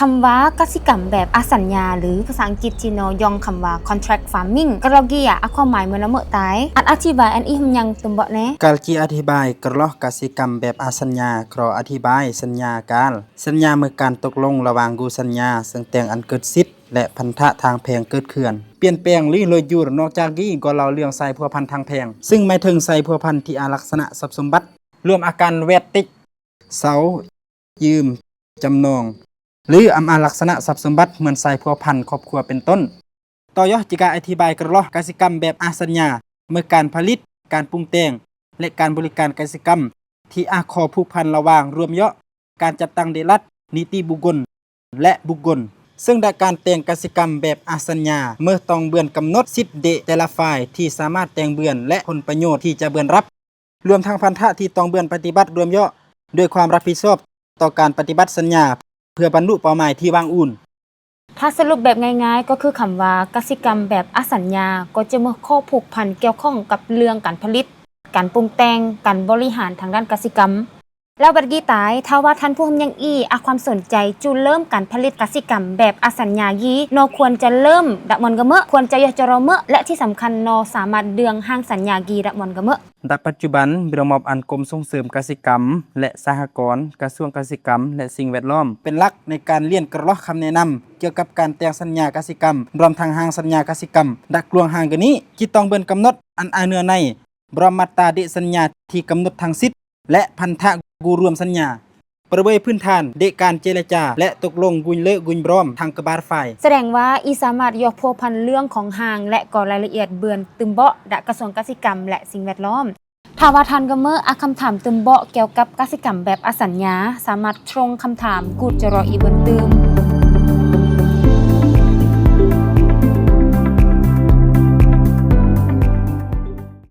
คำว่ากสิกรรมแบบอสัญญาหรือภาษาอังกฤษที่นอยองคำว่า contract farming กระกี้ความหมายเหมือนละเมอตายอธิบายอันอีหยังตุ่มบ่แน่การกีอธิบายกระลอกกสิกรรมแบบอสัญญาครออธิบายสัญญาการสัญญาเมื่อการตกลงระหว่างกูสัญญาซึ่งแต่งอันเกิดสิทธิ์และพันธะทางแพงเกิดขึ้นเปลี่ยนแปลงหรือเลยอยู่นอกจากนี้ก็เล่าเรื่องใส่พัวพันทางแพงซึ่งหมายถึงใส่พัวพันที่อาลักษณะทรัพย์สมบัติรวมอาการเวทติกเสายืมจำนองหรืออาลักษณะทรัพย์สมบัติเหมือนใส่พัวพันครอบครัวเป็นต้นต่อยอดจิกาอธิบายกระลอกกสิกรรมแบบอสัญญาเมื่อการผลิตการปรุงแต่งและการบริการกสิกรรมที่ขอผูกพันระหว่างรวมย่อการจัดตั้งเดรัจนิติบุคคลและบุคคลซึ่งได้การแต่งกสิกรรมแบบอสัญญาเมื่อต้องเบือนกำหนดสิทธิเดแต่ละฝ่ายที่สามารถแต่งเบือนและผลประโยชน์ที่จะเบือนรับรวมทั้งพันธะที่ต้องเบือนปฏิบัติรวมย่อด้วยความรับผิดชอบต่อการปฏิบัติสัญญาเพื่อบรรลุเป้าหมายที่วางอุ่นถ้าสรุปแบบง่ายๆก็คือคำว่ากสิกรรมแบบอสัญญาก็จะมีข้อผูกพันเกี่ยวข้องกับเรื่องการผลิตการปรุงแต่งการบริหารทางด้านกสิกรรมแล้วบัดกี้ตายถ้าว่าท่านผู้ยังความสนใจจูเริ่มการผลิตกสิกรรมแบบอสัญญายีนอควรจะเริ่มดะมอนกะเมะควรจะยอจรอเมะและที่สำคัญนอสามารถเดืองห้างสัญญากีดะมอนกะเมะณปัจจุบันระบบอันกรมส่งเสริมกสิกรรมและสหกรณ์กระทรวงกสิกรรมและสิ่งแวดล้อมเป็นหลักในการเรียนกระลอกคำแนะนำเกี่ยวกับการแต่งสัญญากสิกรรมรวมทั้งห้างสัญญากสิกรรมดักลวงห้างกันนี้ที่ต้องเบิ่นกำหนดอันเนื้อในบรมัตตาเดสัญญาที่กำหนดทางสิทธิและพันธะกูรวมสัญญาประเวยพื้นฐานเดการเจรจาและตกลงกุญเลกุญบรอมทางกบาลฝ่ายแสดงว่าสามารถยกพัวพันเรื่องของห้างและก่อรายละเอียดเบือนตึมเบาะดะกระทรวงกสิกรรมและสิ่งแวดล้อมถ้าว่าท่านก็เมื่อคำถามตึมเบาะเกี่ยวกับกสิกรรมแบบอสัญญาสามารถตรงคำถามกูดจะรออีเบินตึม